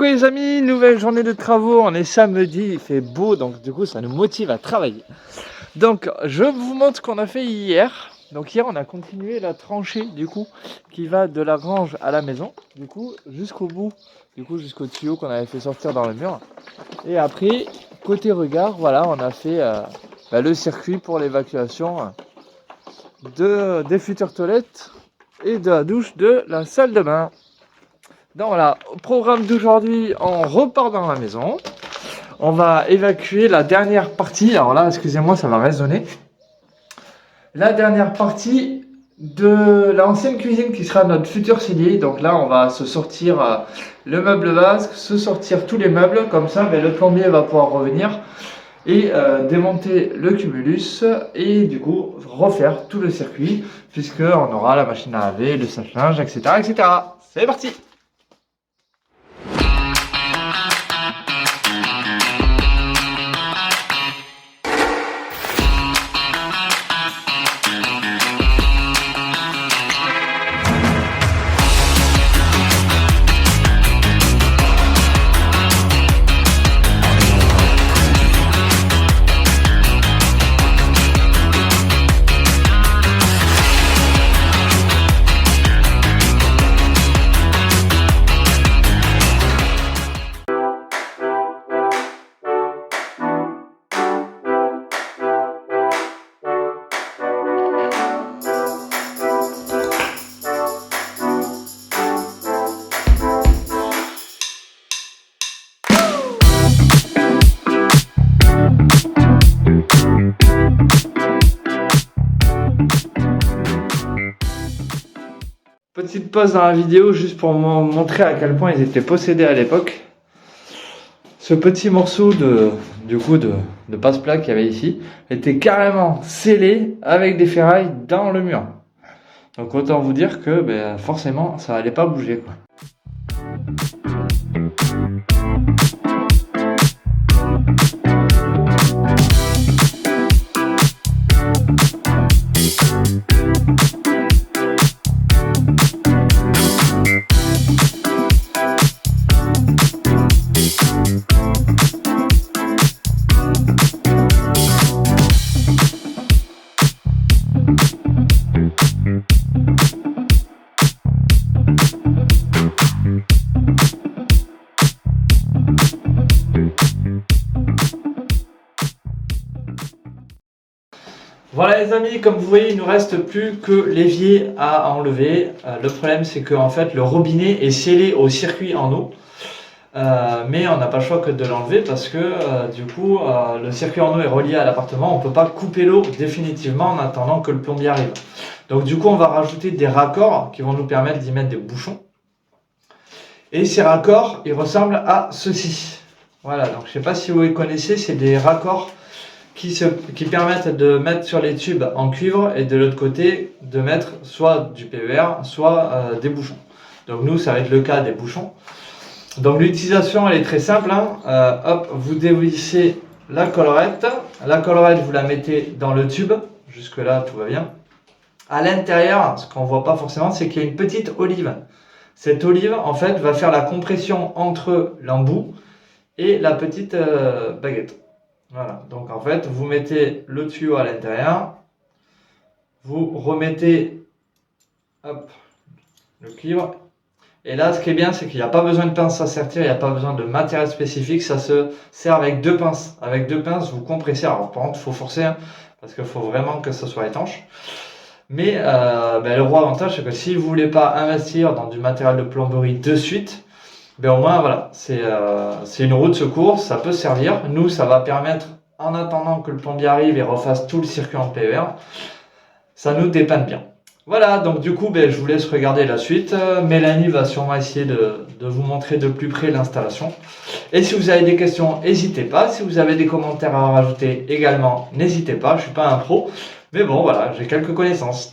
Coucou les amis, nouvelle journée de travaux, on est samedi, il fait beau, donc du coup ça nous motive à travailler. Donc je vous montre ce qu'on a fait hier. Donc hier on a continué la tranchée du coup qui va de la grange à la maison, du coup jusqu'au bout, du coup jusqu'au tuyau qu'on avait fait sortir dans le mur. Et après côté regard, voilà, on a fait le circuit pour l'évacuation des futures toilettes et de la douche de la salle de bain. Donc voilà, au programme d'aujourd'hui, on repart dans la maison. On va évacuer la dernière partie. Alors là, excusez-moi, ça va résonner. La dernière partie de l'ancienne cuisine qui sera notre futur cellier. Donc là, on va se sortir le meuble vasque, se sortir tous les meubles. Comme ça, le plombier va pouvoir revenir et démonter le cumulus et du coup refaire tout le circuit puisqu'on aura la machine à laver, le sèche-linge, etc., etc. C'est parti! Petite pause dans la vidéo juste pour montrer à quel point ils étaient possédés à l'époque. Ce petit morceau de passe-plat qu'il y avait ici était carrément scellé avec des ferrailles dans le mur. Donc autant vous dire que forcément ça allait pas bouger quoi. Voilà les amis, comme vous voyez, il ne nous reste plus que l'évier à enlever. Le problème c'est que en fait, le robinet est scellé au circuit en eau. Mais on n'a pas le choix que de l'enlever parce que le circuit en eau est relié à l'appartement. On ne peut pas couper l'eau définitivement en attendant que le plombier arrive. Donc du coup, on va rajouter des raccords qui vont nous permettre d'y mettre des bouchons. Et ces raccords, ils ressemblent à ceci. Voilà, donc je ne sais pas si vous les connaissez, c'est des raccords qui permettent de mettre sur les tubes en cuivre et de l'autre côté de mettre soit du PER, soit des bouchons. Donc nous, ça va être le cas des bouchons. Donc l'utilisation, elle est très simple. Hop, vous dévissez la collerette. La collerette, vous la mettez dans le tube. Jusque là, tout va bien. À l'intérieur, ce qu'on ne voit pas forcément, c'est qu'il y a une petite olive. Cette olive, en fait, va faire la compression entre l'embout et la petite baguette. Voilà, donc en fait, vous mettez le tuyau à l'intérieur, vous remettez le cuivre, et là, ce qui est bien, c'est qu'il n'y a pas besoin de pince à sertir, il n'y a pas besoin de matériel spécifique, ça se sert avec deux pinces. Avec deux pinces, vous compressez, alors par contre, il faut forcer, parce qu'il faut vraiment que ça soit étanche. Mais le gros avantage, c'est que si vous ne voulez pas investir dans du matériel de plomberie de suite, au moins voilà, c'est une roue de secours, ça peut servir. Nous, ça va permettre, en attendant que le plombier arrive et refasse tout le circuit en PER, ça nous dépanne bien. Voilà, donc du coup, je vous laisse regarder la suite. Mélanie va sûrement essayer de vous montrer de plus près l'installation. Et si vous avez des questions, n'hésitez pas. Si vous avez des commentaires à rajouter également, n'hésitez pas. Je ne suis pas un pro, mais bon, voilà, j'ai quelques connaissances.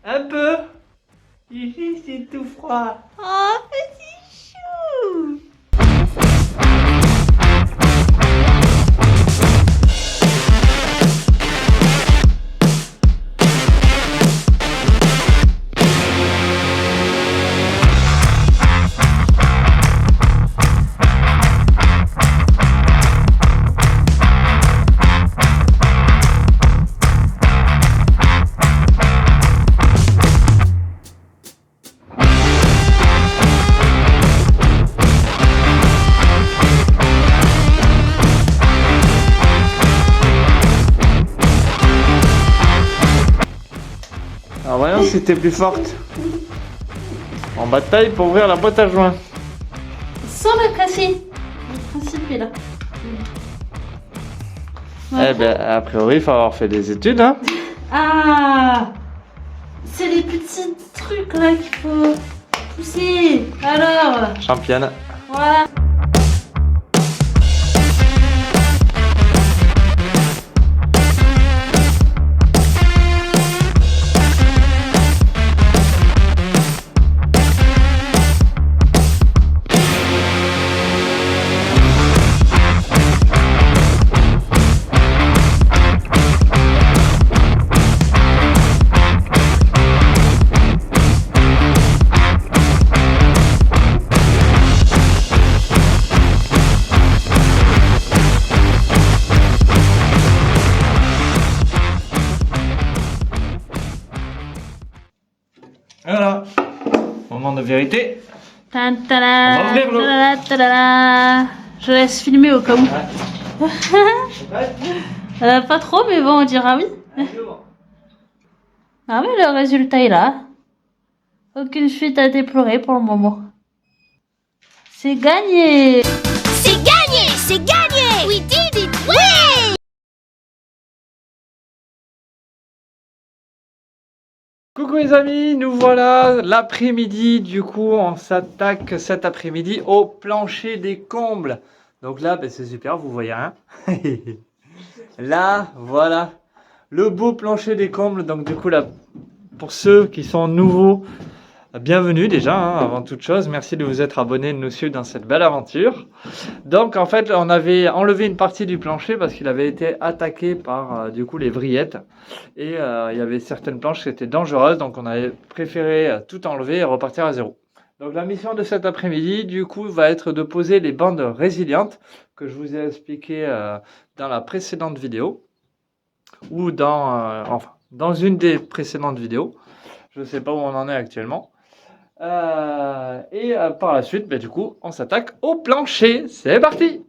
Un peu. Ici, c'est tout froid. Oh, petit chou. Alors voyons si t'es plus forte. En bataille pour ouvrir la boîte à joints. Sans le casser. Le principe est là. Eh ben, a priori, il faut avoir fait des études, hein. Ah, c'est les petits trucs là qu'il faut pousser. Alors, Championne. voilà. Voilà. Moment de vérité. Tan, tada, On va ouvrir l'eau. tada, tada. Je laisse filmer au cas où. Pas trop, mais bon, on dira oui. Ah, mais le résultat est là. Aucune fuite à déplorer pour le moment. C'est gagné! C'est gagné! C'est gagné! We did it! Ouais! Coucou les amis, nous voilà l'après-midi. Du coup, on s'attaque cet après-midi au plancher des combles. Donc là, ben, c'est super, vous voyez rien. Là, voilà, le beau plancher des combles. Donc du coup, là, pour ceux qui sont nouveaux, bienvenue déjà, hein, avant toute chose. Merci de vous être abonnés, de nous suivre dans cette belle aventure. Donc en fait, on avait enlevé une partie du plancher parce qu'il avait été attaqué par du coup les vrillettes. Et il y avait certaines planches qui étaient dangereuses, donc on avait préféré tout enlever et repartir à zéro. Donc la mission de cet après-midi, du coup, va être de poser les bandes résilientes que je vous ai expliqué dans la précédente vidéo, ou dans une des précédentes vidéos. Je ne sais pas où on en est actuellement. Par la suite, du coup, on s'attaque au plancher. C'est parti!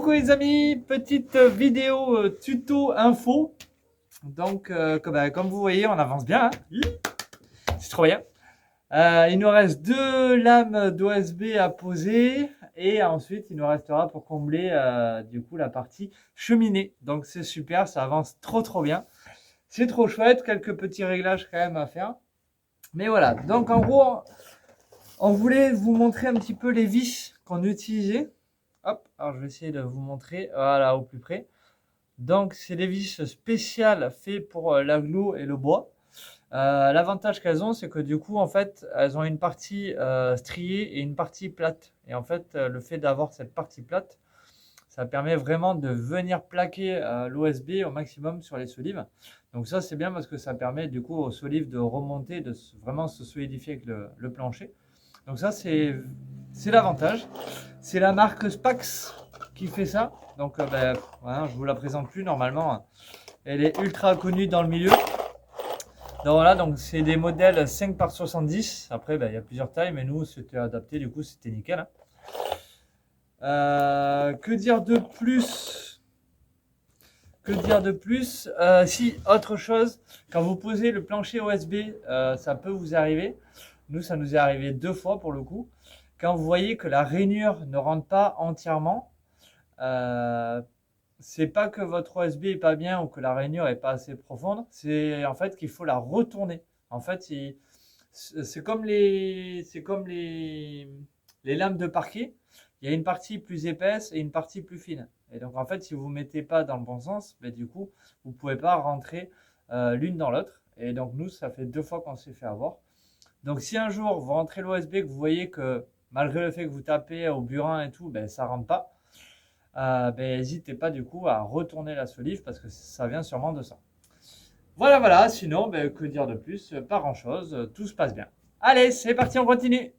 Coucou les amis, petite vidéo tuto info. Donc comme vous voyez, on avance bien, hein. C'est trop bien. Il nous reste 2 lames d'OSB à poser et ensuite il nous restera pour combler du coup la partie cheminée. Donc c'est super, ça avance trop bien. C'est trop chouette, quelques petits réglages quand même à faire. Mais voilà, donc en gros, on voulait vous montrer un petit peu les vis qu'on utilisait. Hop, alors je vais essayer de vous montrer, voilà, au plus près. Donc c'est des vis spéciales faites pour l'aglo et le bois. L'avantage qu'elles ont, c'est que du coup, en fait, elles ont une partie striée et une partie plate. Et en fait, le fait d'avoir cette partie plate, ça permet vraiment de venir plaquer l'OSB au maximum sur les solives. Donc ça, c'est bien parce que ça permet du coup aux solives de remonter, de vraiment se solidifier avec le plancher. Donc ça, c'est l'avantage. C'est la marque Spax qui fait ça. Donc voilà, je vous la présente plus normalement. Elle est ultra connue dans le milieu. Donc voilà, donc c'est des modèles 5 par 70. Après, il y a plusieurs tailles, mais nous, c'était adapté, du coup, c'était nickel, hein. Que dire de plus? Que dire de plus? Si, autre chose, quand vous posez le plancher OSB, ça peut vous arriver. Nous, ça nous est arrivé 2 fois pour le coup. Quand vous voyez que la rainure ne rentre pas entièrement, c'est pas que votre OSB est pas bien ou que la rainure est pas assez profonde, c'est en fait qu'il faut la retourner. En fait, c'est comme les lames de parquet. Il y a une partie plus épaisse et une partie plus fine. Et donc en fait, si vous ne mettez pas dans le bon sens, du coup, vous ne pouvez pas rentrer l'une dans l'autre. Et donc nous, ça fait 2 fois qu'on s'est fait avoir. Donc si un jour vous rentrez l'OSB que vous voyez que malgré le fait que vous tapez au burin et tout, ça rentre pas, n'hésitez pas du coup à retourner la solive parce que ça vient sûrement de ça. Voilà, sinon, que dire de plus? Pas grand chose, tout se passe bien. Allez, c'est parti, on continue.